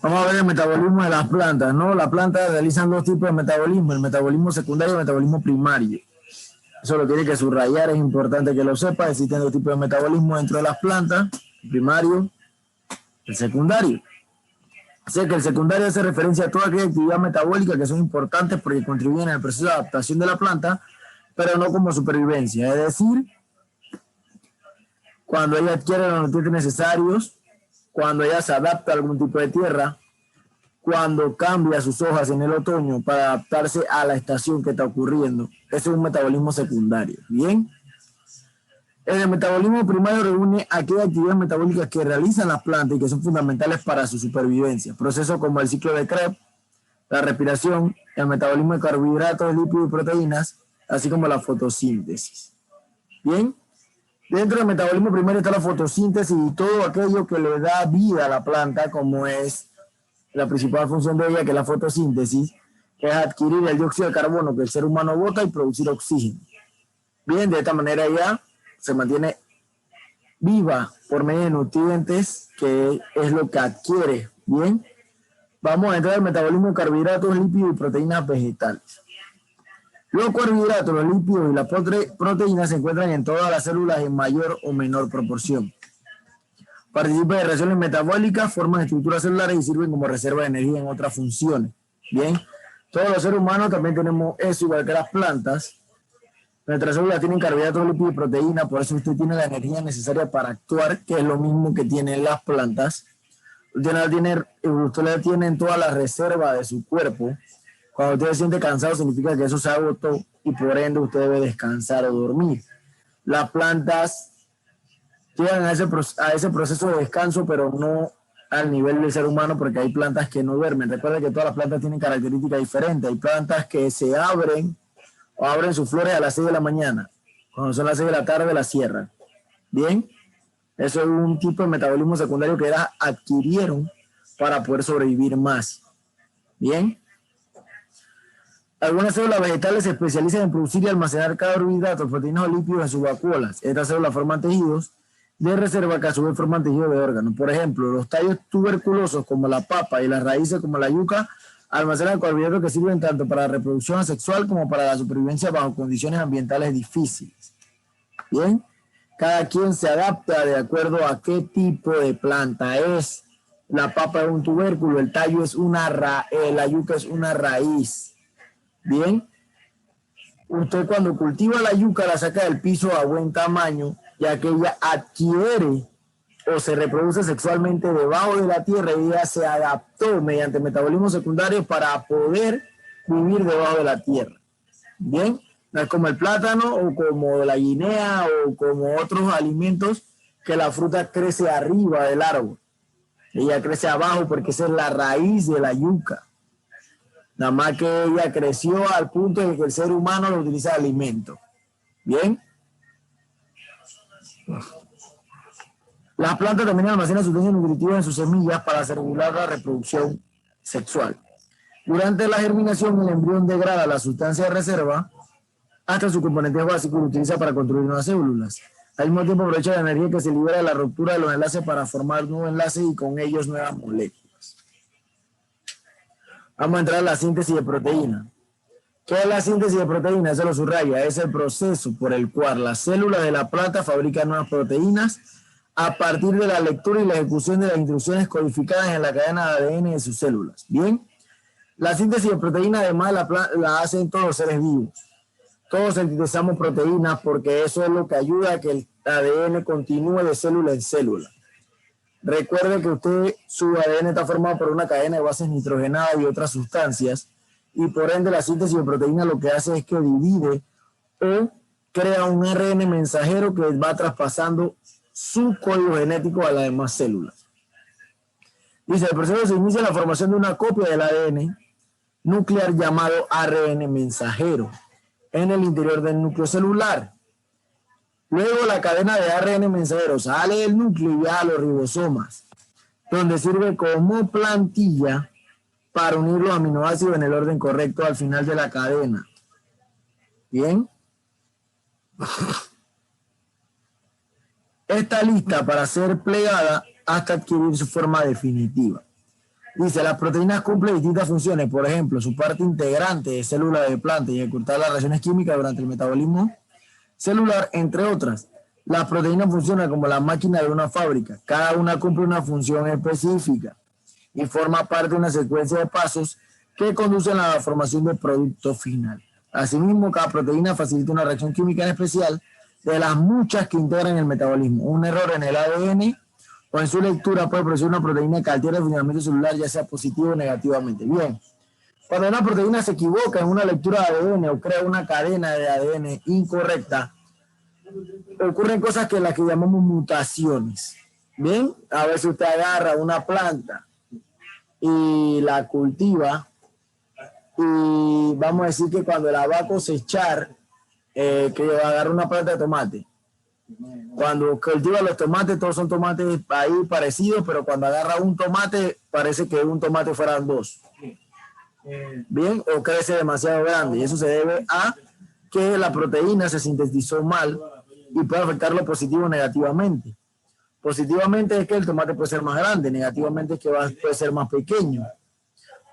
Vamos a ver el metabolismo de las plantas, ¿no? Las plantas realizan dos tipos de metabolismo, el metabolismo secundario y el metabolismo primario. Eso lo tiene que subrayar, es importante que lo sepa. Existen dos tipos de metabolismo dentro de las plantas, el primario, el secundario. Así que el secundario hace referencia a toda aquella actividad metabólica que son importantes porque contribuyen al proceso de adaptación de la planta, pero no como supervivencia. Es decir, cuando ella adquiere los nutrientes necesarios, cuando ella se adapta a algún tipo de tierra, cuando cambia sus hojas en el otoño para adaptarse a la estación que está ocurriendo. Ese es un metabolismo secundario. Bien. El metabolismo primario reúne aquellas actividades metabólicas que realizan las plantas y que son fundamentales para su supervivencia. Procesos como el ciclo de Krebs, la respiración, el metabolismo de carbohidratos, lípidos y proteínas, así como la fotosíntesis. Bien. Dentro del metabolismo primario está la fotosíntesis y todo aquello que le da vida a la planta, como es la principal función de ella, que es la fotosíntesis, que es adquirir el dióxido de carbono que el ser humano bota y producir oxígeno. Bien, de esta manera ella se mantiene viva por medio de nutrientes, que es lo que adquiere. Bien, vamos a entrar al metabolismo de carbohidratos, lípidos y proteínas vegetales. Los carbohidratos, los lípidos y las proteínas se encuentran en todas las células en mayor o menor proporción. Participan de reacciones metabólicas, forman estructuras celulares y sirven como reserva de energía en otras funciones. Bien, todos los seres humanos también tenemos eso, igual que las plantas. Nuestras células tienen carbohidratos, lípidos y proteínas, por eso usted tiene la energía necesaria para actuar, que es lo mismo que tienen las plantas. Usted la tiene en toda la reserva de su cuerpo. Cuando usted se siente cansado, significa que eso se agotó y por ende usted debe descansar o dormir. Las plantas llegan a ese proceso de descanso, pero no al nivel del ser humano, porque hay plantas que no duermen. Recuerda que todas las plantas tienen características diferentes. Hay plantas que se abren o abren sus flores a las 6 de la mañana. Cuando son las 6 de la tarde las cierran. Bien, eso es un tipo de metabolismo secundario que adquirieron para poder sobrevivir más. Bien. Algunas células vegetales se especializan en producir y almacenar carbohidratos, proteínas o lípidos en sus vacuolas. Estas células forman tejidos de reserva que a su vez forman tejidos de órganos. Por ejemplo, los tallos tuberculosos como la papa y las raíces como la yuca almacenan carbohidratos que sirven tanto para la reproducción asexual como para la supervivencia bajo condiciones ambientales difíciles. Bien, cada quien se adapta de acuerdo a qué tipo de planta es. La papa es un tubérculo, el tallo es la yuca es una raíz. Bien, usted cuando cultiva la yuca la saca del piso a buen tamaño, ya que ella adquiere o se reproduce sexualmente debajo de la tierra y ella se adaptó mediante metabolismo secundario para poder vivir debajo de la tierra. Bien, no es como el plátano o como la guinea o como otros alimentos que la fruta crece arriba del árbol. Ella crece abajo porque esa es la raíz de la yuca. Nada más que ella creció al punto de que el ser humano lo utiliza de alimento. Bien. Las plantas también almacenan sustancias nutritivas en sus semillas para asegurar la reproducción sexual. Durante la germinación, el embrión degrada la sustancia de reserva hasta su componente básico y lo utiliza para construir nuevas células. Al mismo tiempo aprovecha la energía que se libera de la ruptura de los enlaces para formar nuevos enlaces y con ellos nuevas moléculas. Vamos a entrar a la síntesis de proteína. ¿Qué es la síntesis de proteína? Eso lo subraya. Es el proceso por el cual las células de la planta fabrican nuevas proteínas a partir de la lectura y la ejecución de las instrucciones codificadas en la cadena de ADN de sus células. Bien, la síntesis de proteína además la hacen todos los seres vivos. Todos sintetizamos proteínas porque eso es lo que ayuda a que el ADN continúe de célula en célula. Recuerde que su ADN está formado por una cadena de bases nitrogenadas y otras sustancias, y por ende la síntesis de proteína lo que hace es que divide o crea un ARN mensajero que va traspasando su código genético a las demás células. Dice, el proceso se inicia en la formación de una copia del ADN nuclear llamado ARN mensajero en el interior del núcleo celular. Luego la cadena de ARN mensajero sale del núcleo y viaja a los ribosomas, donde sirve como plantilla para unir los aminoácidos en el orden correcto al final de la cadena. Bien. Está lista para ser plegada hasta adquirir su forma definitiva. Dice, las proteínas cumplen distintas funciones, por ejemplo, su parte integrante de células de planta y ejecutar las reacciones químicas durante el metabolismo celular, entre otras. Las proteínas funcionan como la máquina de una fábrica. Cada una cumple una función específica y forma parte de una secuencia de pasos que conducen a la formación del producto final. Asimismo, cada proteína facilita una reacción química en especial de las muchas que integran el metabolismo. Un error en el ADN o en su lectura puede producir una proteína que altere el funcionamiento celular, ya sea positivo o negativamente. Bien, cuando una proteína se equivoca en una lectura de ADN o crea una cadena de ADN incorrecta, ocurren cosas que las que llamamos mutaciones. Bien, a veces usted agarra una planta y la cultiva y vamos a decir que cuando la va a cosechar, que va a agarrar una planta de tomate. Cuando cultiva los tomates, todos son tomates ahí parecidos, pero cuando agarra un tomate, parece que un tomate fueran dos. Bien, o crece demasiado grande. Y eso se debe a que la proteína se sintetizó mal y puede afectarlo positivo o negativamente. Positivamente es que el tomate puede ser más grande, negativamente es que puede ser más pequeño.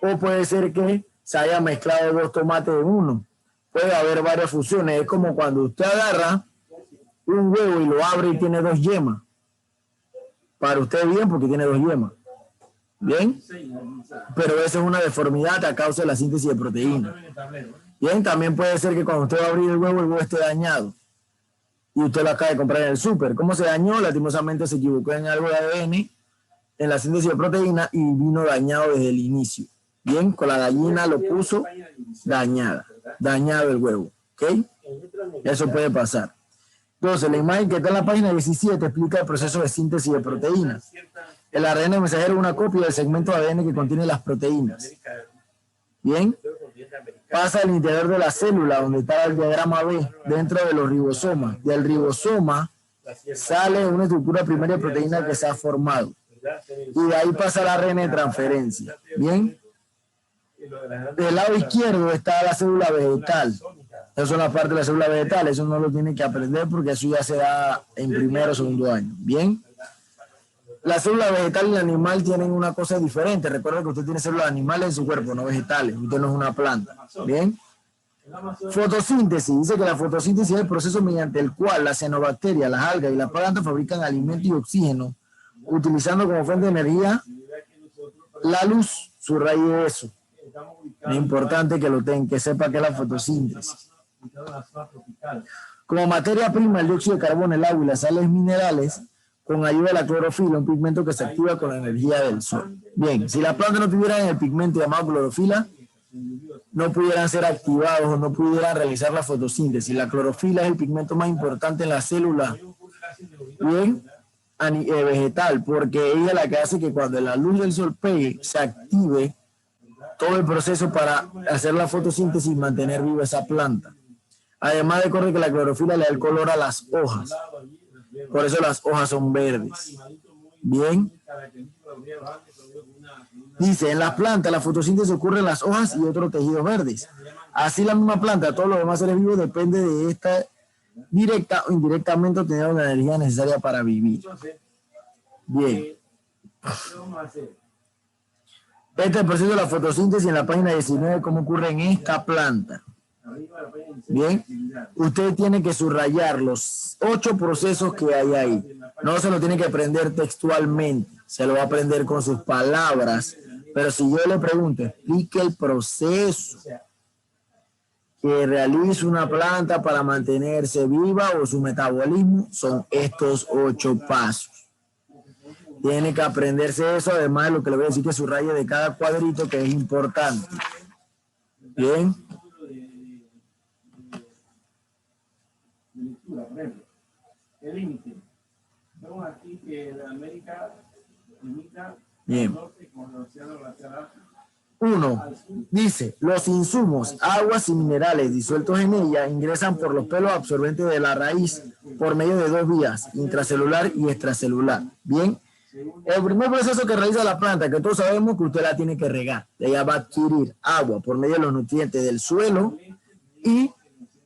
O puede ser que se haya mezclado dos tomates en uno. Puede haber varias fusiones. Es como cuando usted agarra un huevo y lo abre y tiene dos yemas. Para usted bien porque tiene dos yemas. Bien, pero eso es una deformidad a causa de la síntesis de proteínas. Bien, también puede ser que cuando usted va a abrir el huevo esté dañado y usted lo acaba de comprar en el súper. ¿Cómo se dañó? Lastimosamente se equivocó en algo de ADN, en la síntesis de proteína y vino dañado desde el inicio. Bien, con la gallina lo puso dañado el huevo. ¿Ok? Eso puede pasar. Entonces, la imagen que está en la página 17 explica el proceso de síntesis de proteínas. El ARN mensajero es una copia del segmento de ADN que contiene las proteínas. Bien, pasa al interior de la célula, donde está el diagrama B, dentro de los ribosomas. Del ribosoma sale una estructura primaria de proteína que se ha formado. Y de ahí pasa el ARN de transferencia. Bien, del lado izquierdo está la célula vegetal. Eso es la parte de la célula vegetal. Eso no lo tiene que aprender porque eso ya se da en primero o segundo año. Bien. La célula vegetal y el animal tienen una cosa diferente. Recuerda que usted tiene células animales en su cuerpo, no vegetales. Usted no es una planta. Bien. Fotosíntesis. Dice que la fotosíntesis es el proceso mediante el cual las cianobacterias, las algas y las plantas fabrican alimento y oxígeno, utilizando como fuente de energía la luz. Subraye eso. Es importante que lo tenga, que sepa que es la fotosíntesis. Como materia prima, el dióxido de carbono, el agua y las sales minerales, con ayuda de la clorofila, un pigmento que se activa con la energía del sol. Bien, si las plantas no tuvieran el pigmento llamado clorofila, no pudieran ser activados o no pudieran realizar la fotosíntesis. La clorofila es el pigmento más importante en la célula bien, vegetal, porque ella es la que hace que cuando la luz del sol pegue, se active todo el proceso para hacer la fotosíntesis y mantener viva esa planta. Además, recuerde que la clorofila le da el color a las hojas. Por eso las hojas son verdes. Bien. Dice, en las plantas la fotosíntesis ocurre en las hojas y otros tejidos verdes. Así la misma planta, todos los demás seres vivos depende de esta directa o indirectamente obtener la energía necesaria para vivir. Bien. Este es el proceso de la fotosíntesis en la página 19, cómo ocurre en esta planta. Bien, usted tiene que subrayar los 8 procesos que hay ahí. No se lo tiene que aprender textualmente, se lo va a aprender con sus palabras. Pero si yo le pregunto, explique el proceso que realiza una planta para mantenerse viva o su metabolismo, son estos 8 pasos. Tiene que aprenderse eso, además de lo que le voy a decir que subraye de cada cuadrito, que es importante. Bien. El límite. Vemos aquí que la América limita al norte con el océano glacial. 1. Dice, los insumos, aguas y minerales disueltos en ella ingresan por los pelos absorbentes de la raíz por medio de 2 vías, intracelular y extracelular. Bien. El primer proceso que realiza la planta, que todos sabemos que usted la tiene que regar. Ella va a adquirir agua por medio de los nutrientes del suelo y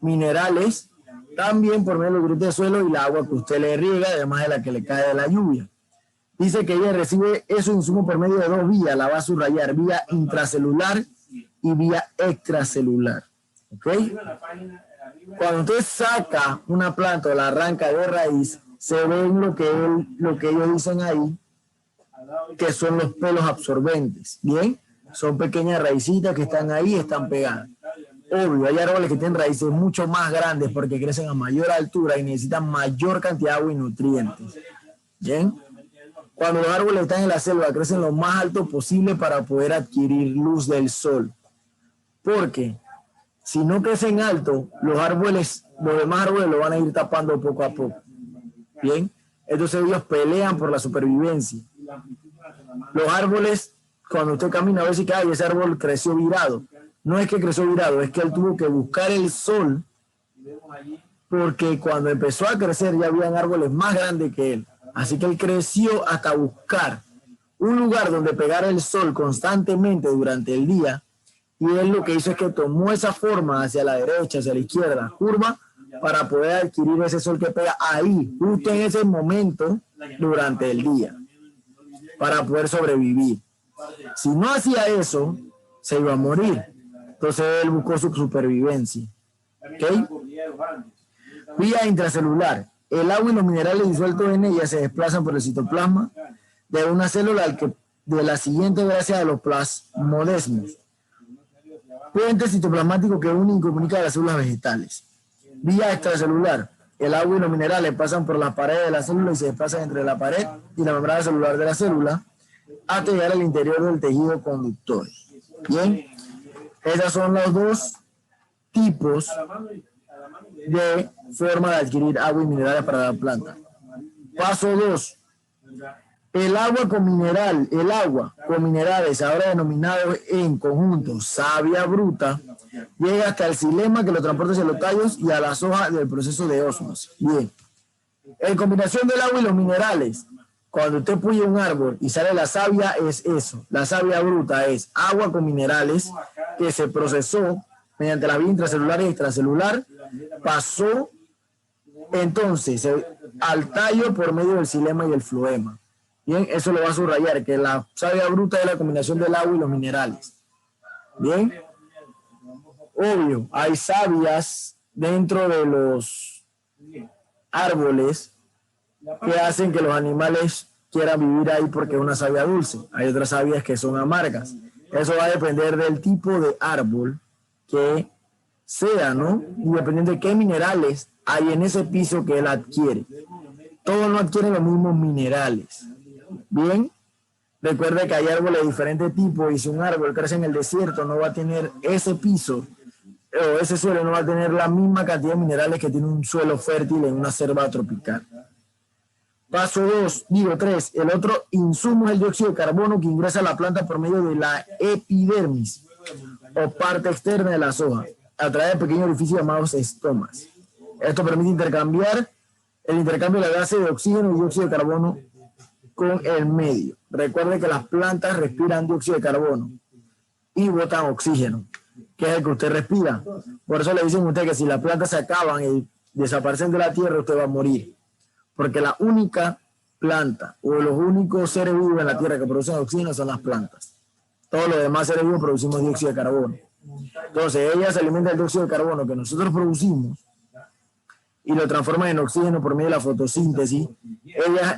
minerales también por medio de los nutrientes del suelo y el agua que usted le riega, además de la que le cae de la lluvia. Dice que ella recibe esos insumos por medio de dos vías, la va a subrayar, vía intracelular y vía extracelular. ¿Ok? Cuando usted saca una planta o la arranca de raíz, se ven lo que ellos dicen ahí, que son los pelos absorbentes. Bien, son pequeñas raícitas que están ahí, están pegadas. Obvio, hay árboles que tienen raíces mucho más grandes porque crecen a mayor altura y necesitan mayor cantidad de agua y nutrientes. Bien, cuando los árboles están en la selva, crecen lo más alto posible para poder adquirir luz del sol. Porque si no crecen alto, los demás árboles lo van a ir tapando poco a poco. Bien, entonces ellos pelean por la supervivencia. Los árboles, cuando usted camina, a veces que ese árbol creció virado. No es que creció virado, es que él tuvo que buscar el sol, porque cuando empezó a crecer ya habían árboles más grandes que él. Así que él creció hasta buscar un lugar donde pegara el sol constantemente durante el día, y él lo que hizo es que tomó esa forma hacia la derecha, hacia la izquierda, curva, para poder adquirir ese sol que pega ahí, justo en ese momento durante el día, para poder sobrevivir. Si no hacía eso, se iba a morir. Entonces él buscó su supervivencia. ¿Okay? Vía intracelular. El agua y los minerales disueltos en ella se desplazan por el citoplasma de una célula de la siguiente gracia de los plasmodesmos. Puente citoplasmático que une y comunica a las células vegetales. Vía extracelular. El agua y los minerales pasan por las paredes de la célula y se desplazan entre la pared y la membrana celular de la célula hasta llegar al interior del tejido conductor. Bien, esos son los dos tipos de forma de adquirir agua y minerales para la planta. Paso 2. El agua con minerales, ahora denominado en conjunto savia bruta, llega hasta el xilema que lo transporta hacia los tallos y a las hojas del proceso de ósmosis. Bien. En combinación del agua y los minerales, cuando usted puye un árbol y sale la savia, es eso. La savia bruta es agua con minerales que se procesó mediante la vía intracelular y extracelular, pasó entonces al tallo por medio del xilema y el floema. Bien, eso lo va a subrayar, que la savia bruta es la combinación del agua y los minerales. Bien, obvio, hay savias dentro de los árboles que hacen que los animales quieran vivir ahí porque es una savia dulce. Hay otras savias que son amargas. Eso va a depender del tipo de árbol que sea, ¿no? Y dependiendo de qué minerales hay en ese piso que él adquiere. Todos no adquieren los mismos minerales. Bien, recuerde que hay árboles de diferentes tipos y si un árbol crece en el desierto no va a tener ese piso o ese suelo no va a tener la misma cantidad de minerales que tiene un suelo fértil en una selva tropical. Paso 3. El otro insumo es el dióxido de carbono que ingresa a la planta por medio de la epidermis o parte externa de las hojas a través de pequeños orificios llamados estomas. Esto permite intercambiar el intercambio de la gases de oxígeno y dióxido de carbono con el medio. Recuerde que las plantas respiran dióxido de carbono y botan oxígeno, que es el que usted respira. Por eso le dicen a usted que si las plantas se acaban y desaparecen de la tierra, usted va a morir. Porque la única planta o los únicos seres vivos en la tierra que producen oxígeno son las plantas. Todos los demás seres vivos producimos dióxido de carbono. Entonces, ellas se alimentan del dióxido de carbono que nosotros producimos y lo transforman en oxígeno por medio de la fotosíntesis.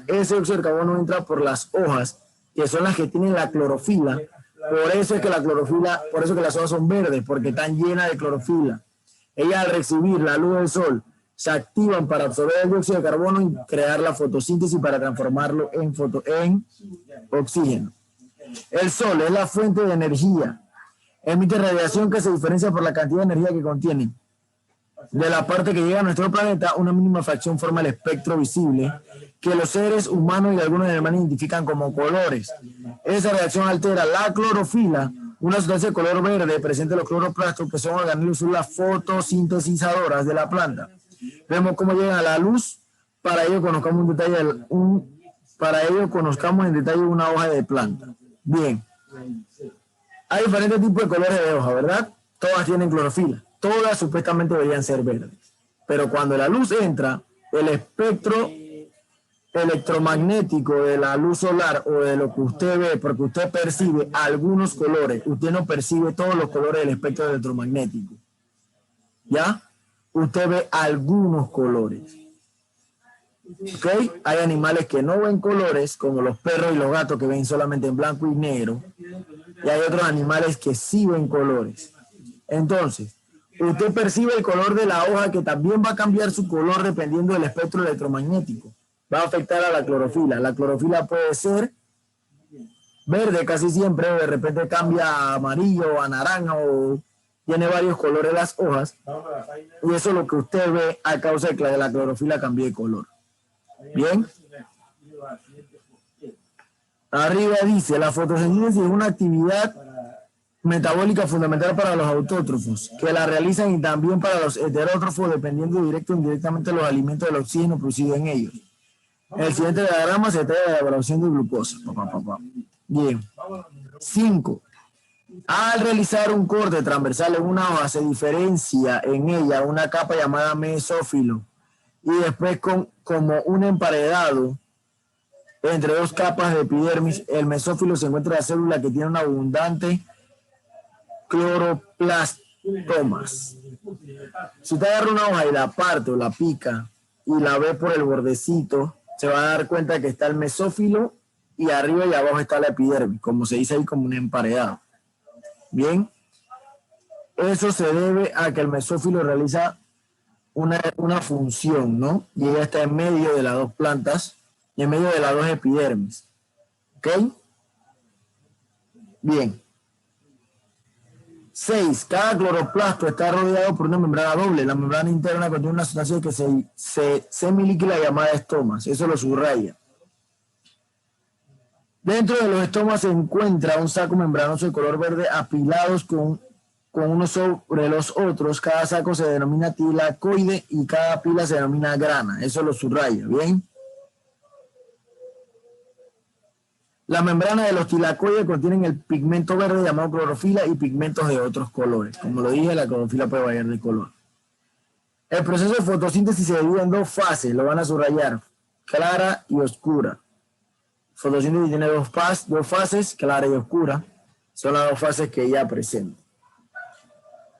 Ese dióxido de carbono entra por las hojas, que son las que tienen la clorofila. Por eso es que por eso que las hojas son verdes, porque están llenas de clorofila. Ellas al recibir la luz del sol se activan para absorber el dióxido de carbono y crear la fotosíntesis para transformarlo en oxígeno. El sol es la fuente de energía. Emite radiación que se diferencia por la cantidad de energía que contiene. De la parte que llega a nuestro planeta, una mínima fracción forma el espectro visible que los seres humanos y algunos animales identifican como colores. Esa reacción altera la clorofila, una sustancia de color verde presente en los cloroplastos, que son organelos fotosintetizadoras de la planta. Vemos cómo llegan a la luz. Para ello conozcamos en detalle una hoja de planta. Bien. Hay diferentes tipos de colores de hoja, ¿verdad? Todas tienen clorofila. Todas supuestamente deberían ser verdes. Pero cuando la luz entra, el espectro electromagnético de la luz solar o de lo que usted ve, porque usted percibe algunos colores, usted no percibe todos los colores del espectro electromagnético. ¿Ya? Usted ve algunos colores. ¿Ok? Hay animales que no ven colores, como los perros y los gatos que ven solamente en blanco y negro. Y hay otros animales que sí ven colores. Entonces, usted percibe el color de la hoja que también va a cambiar su color dependiendo del espectro electromagnético. Va a afectar a la clorofila. La clorofila puede ser verde casi siempre, o de repente cambia a amarillo o a naranja, o tiene varios colores las hojas. Y eso es lo que usted ve a causa de que la clorofila cambie de color. Bien. Arriba dice, la fotosíntesis es una actividad metabólica fundamental para los autótrofos, que la realizan y también para los heterótrofos, dependiendo directo o indirectamente de los alimentos del oxígeno producido en ellos. En el siguiente diagrama se trata de la evaluación de glucosa. Bien. 5. Al realizar un corte transversal en una hoja, se diferencia en ella una capa llamada mesófilo y después como un emparedado entre dos capas de epidermis. El mesófilo se encuentra en la célula que tiene un abundante cloroplastomas. Si usted agarra una hoja y la parte o la pica y la ve por el bordecito, se va a dar cuenta que está el mesófilo y arriba y abajo está la epidermis, como se dice ahí, como un emparedado. Bien, eso se debe a que el mesófilo realiza una función, ¿no? Y ella está en medio de las dos plantas y en medio de las dos epidermis. ¿Ok? Bien. 6. Cada cloroplasto está rodeado por una membrana doble. La membrana interna contiene una sustancia que se semilíquida llamada estomas. Eso lo subraya. Dentro de los estomas se encuentra un saco membranoso de color verde apilados con unos sobre los otros. Cada saco se denomina tilacoide y cada pila se denomina grana. Eso lo subraya. Bien. La membrana de los tilacoides contienen el pigmento verde llamado clorofila y pigmentos de otros colores. Como lo dije, la clorofila puede variar de color. El proceso de fotosíntesis se divide en dos fases, lo van a subrayar, clara y oscura. Fotosíntesis tiene dos fases, clara y oscura. Son las dos fases que ella presenta.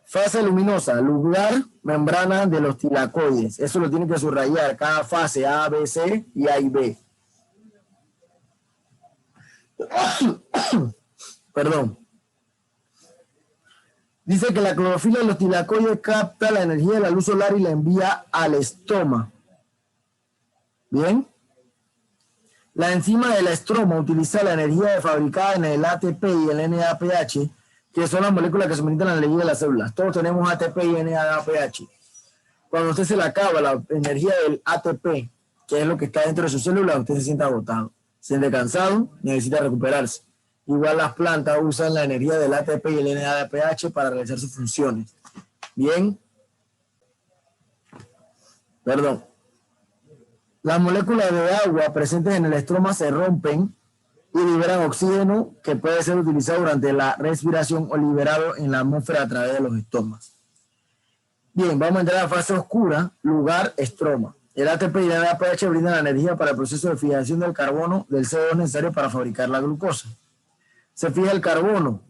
Fase luminosa, lugar, membrana de los tilacoides. Eso lo tiene que subrayar, cada fase A, B, C y A y B. Perdón. Dice que la clorofila de los tilacoides capta la energía de la luz solar y la envía al estoma. Bien. La enzima de la estroma utiliza la energía fabricada en el ATP y el NADPH, que son las moléculas que suministran la energía de las células. Todos tenemos ATP y NADPH. Cuando usted se le acaba la energía del ATP, que es lo que está dentro de su célula, usted se siente agotado, se siente cansado, necesita recuperarse. Igual las plantas usan la energía del ATP y el NADPH para realizar sus funciones. Bien. Perdón. Las moléculas de agua presentes en el estroma se rompen y liberan oxígeno que puede ser utilizado durante la respiración o liberado en la atmósfera a través de los estomas. Bien, vamos a entrar a la fase oscura, lugar, estroma. El ATP y el NADPH brindan la energía para el proceso de fijación del carbono del CO2 necesario para fabricar la glucosa. Se fija el carbono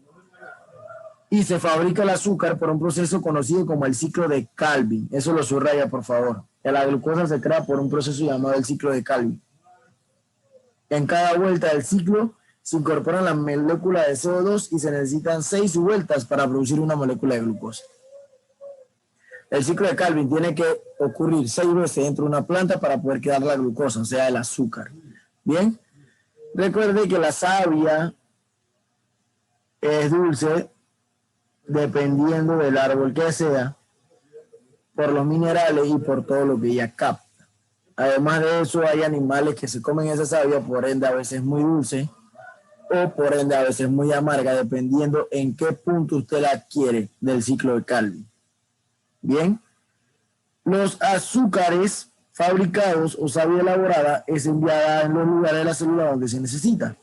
y se fabrica el azúcar por un proceso conocido como el ciclo de Calvin. Eso lo subraya, por favor. La glucosa se crea por un proceso llamado el ciclo de Calvin. En cada vuelta del ciclo se incorporan las moléculas de CO2 y se necesitan 6 vueltas para producir una molécula de glucosa. El ciclo de Calvin tiene que ocurrir 6 veces dentro de una planta para poder quedar la glucosa, o sea, el azúcar. Bien, recuerde que la savia es dulce dependiendo del árbol que sea, por los minerales y por todo lo que ella capta. Además de eso, hay animales que se comen esa savia, por ende a veces muy dulce o por ende a veces muy amarga, dependiendo en qué punto usted la adquiere del ciclo de Calvin. Bien, los azúcares fabricados o savia elaborada es enviada en los lugares de la célula donde se necesita.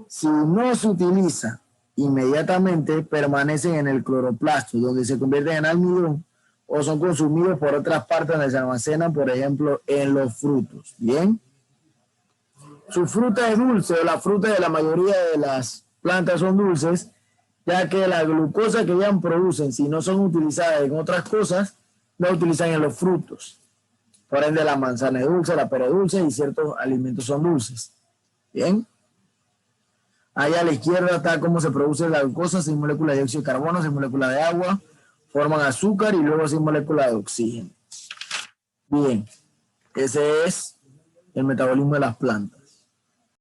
Si no se utiliza inmediatamente, permanecen en el cloroplasto, donde se convierten en almidón o son consumidos por otras partes donde se almacenan, por ejemplo, en los frutos. Bien. Su fruta es dulce, o la fruta de la mayoría de las plantas son dulces, ya que la glucosa que ellas producen, si no son utilizadas en otras cosas, la utilizan en los frutos. Por ende, la manzana es dulce, la pera es dulce y ciertos alimentos son dulces. Bien. Allá a la izquierda está cómo se produce la glucosa sin moléculas de dióxido de carbono, sin moléculas de agua, forman azúcar y luego sin moléculas de oxígeno. Bien, ese es el metabolismo de las plantas.